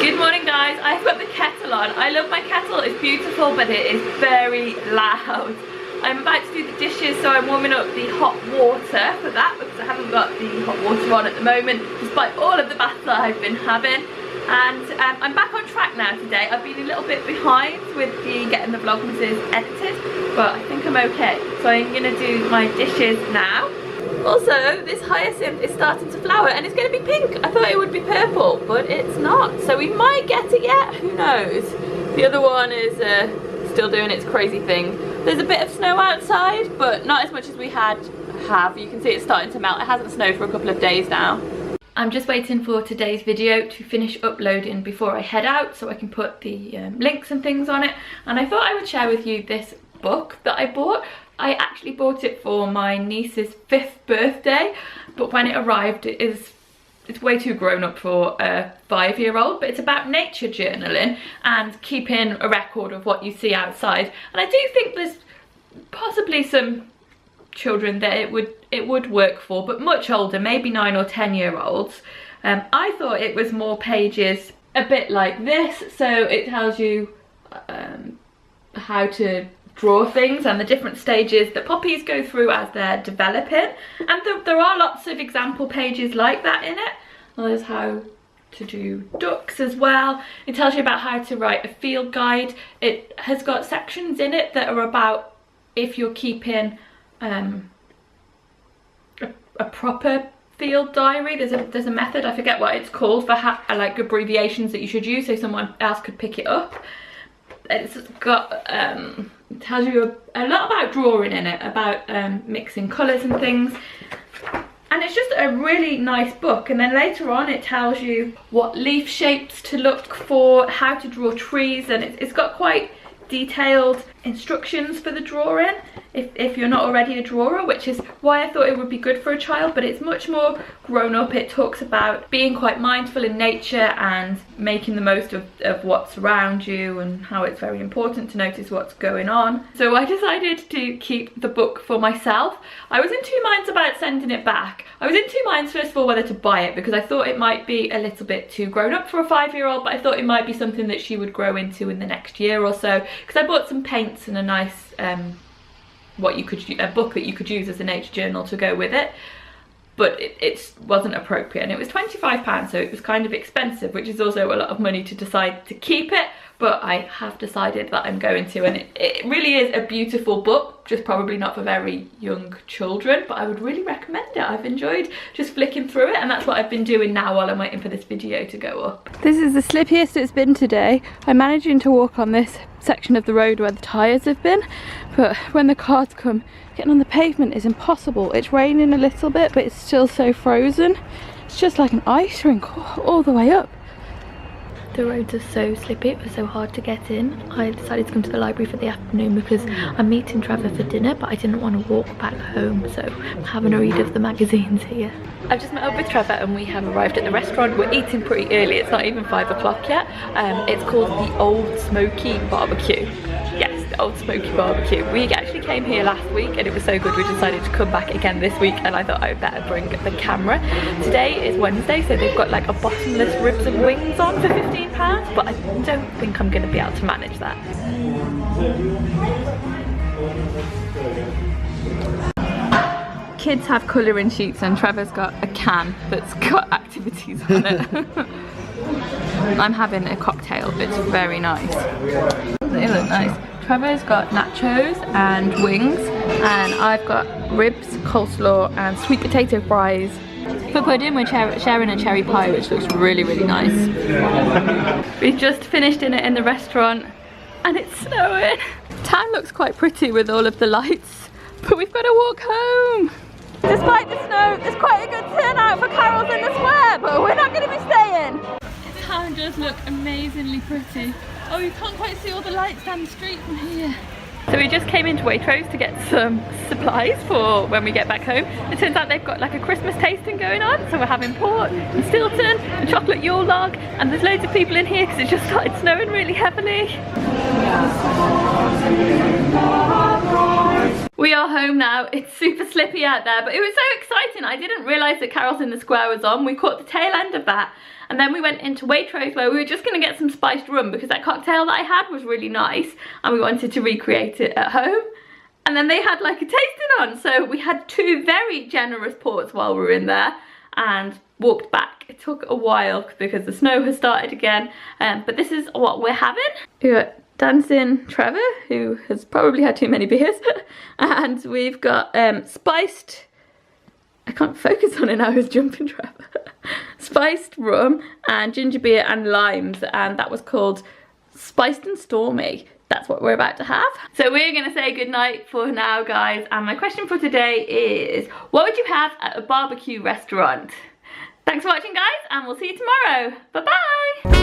Good morning guys, I've got the kettle on. I love my kettle, it's beautiful but it is very loud. I'm about to do the dishes, so I'm warming up the hot water for that because I haven't got the hot water on at the moment despite all of the baths that I've been having. And I'm back on track now today. I've been a little bit behind with getting the Vlogmases edited, but I think I'm okay. So I'm going to do my dishes now. Also, this hyacinth is starting to flower and it's going to be pink. I thought it would be purple, but it's not. So we might get it yet, who knows. The other one is still doing its crazy thing. There's a bit of snow outside, but not as much as we have. You can see it's starting to melt. It hasn't snowed for a couple of days now. I'm just waiting for today's video to finish uploading before I head out so I can put the links and things on it. And I thought I would share with you this book that I bought. I actually bought it for my niece's 5th birthday, but when it arrived it's way too grown up for a 5-year-old, but it's about nature journaling and keeping a record of what you see outside. And I do think there's possibly some children that it would work for, but much older, maybe 9 or 10-year-olds. I thought it was more pages a bit like this, so it tells you how to draw things and the different stages that poppies go through as they're developing, and there are lots of example pages like that in it. Well, there's how to do ducks as well. It tells you about how to write a field guide. It has got sections in it that are about if you're keeping a proper field diary. There's a method, I forget what it's called, for like abbreviations that you should use so someone else could pick it up. It's got it tells you a lot about drawing in it, about mixing colours and things, and it's just a really nice book. And then later on it tells you what leaf shapes to look for, how to draw trees, and it's got quite detailed instructions for the drawing if you're not already a drawer, which is why I thought it would be good for a child. But it's much more grown up. It talks about being quite mindful in nature and making the most of what's around you, and how it's very important to notice what's going on. So I decided to keep the book for myself. I was in two minds about sending it back. I was in two minds first of all whether to buy it, because I thought it might be a little bit too grown up for a 5-year-old, but I thought it might be something that she would grow into in the next year or so, because I bought some paints and a nice a book that you could use as a nature journal to go with it. But it wasn't appropriate, and it was £25, so it was kind of expensive, which is also a lot of money to decide to keep it. But I have decided that I'm going to, and it really is a beautiful book, just probably not for very young children, but I would really recommend it. I've enjoyed just flicking through it, and that's what I've been doing now while I'm waiting for this video to go up. This is the slippiest it's been today. I'm managing to walk on this section of the road where the tyres have been, but when the cars come, getting on the pavement is impossible. It's raining a little bit, but it's still so frozen. It's just like an ice rink all the way up. The roads are so slippy, it was so hard to get in. I decided to come to the library for the afternoon because I'm meeting Trevor for dinner, but I didn't want to walk back home, so I'm having a read of the magazines here. I've just met up with Trevor and we have arrived at the restaurant. We're eating pretty early, it's not even 5 o'clock yet. It's called the Old Smoky Barbecue. Yes, the Old Smoky Barbecue. We actually came here last week and it was so good we decided to come back again this week, and I thought I better bring the camera. Today is Wednesday, so they've got like a bottomless ribs and wings on for £15, but I don't think I'm going to be able to manage that. Kids have colouring sheets and Trevor's got a can that's got activities on it. I'm having a cocktail, it's very nice. They look nice. Trevor's got nachos and wings, and I've got ribs, coleslaw and sweet potato fries. For pudding we're sharing a cherry pie, which looks really, really nice. We've just finished dinner in the restaurant and it's snowing. Town looks quite pretty with all of the lights, but we've got to walk home. Despite the snow, there's quite a good turnout for carols in the square, but we're not going to be staying. The town does look amazingly pretty. Oh, you can't quite see all the lights down the street from here. So we just came into Waitrose to get some supplies for when we get back home. It turns out they've got like a Christmas tasting going on, so we're having port and Stilton and chocolate Yule log, and there's loads of people in here because it just started snowing really heavily. We are home now. It's super slippy out there, but it was so exciting. I didn't realise that Carols in the Square was on. We caught the tail end of that. And then we went into Waitrose where we were just going to get some spiced rum because that cocktail that I had was really nice and we wanted to recreate it at home. And then they had like a tasting on. So we had 2 very generous pours while we were in there and walked back. It took a while because the snow has started again. But this is what we're having. We got Dancing Trevor, who has probably had too many beers. And we've got spiced, I can't focus on it now, it's jumping Trevor. Spiced rum and ginger beer and limes, and that was called Spiced and Stormy. That's what we're about to have. So we're gonna say goodnight for now, guys, and my question for today is, what would you have at a barbecue restaurant? Thanks for watching, guys, and we'll see you tomorrow. Bye-bye.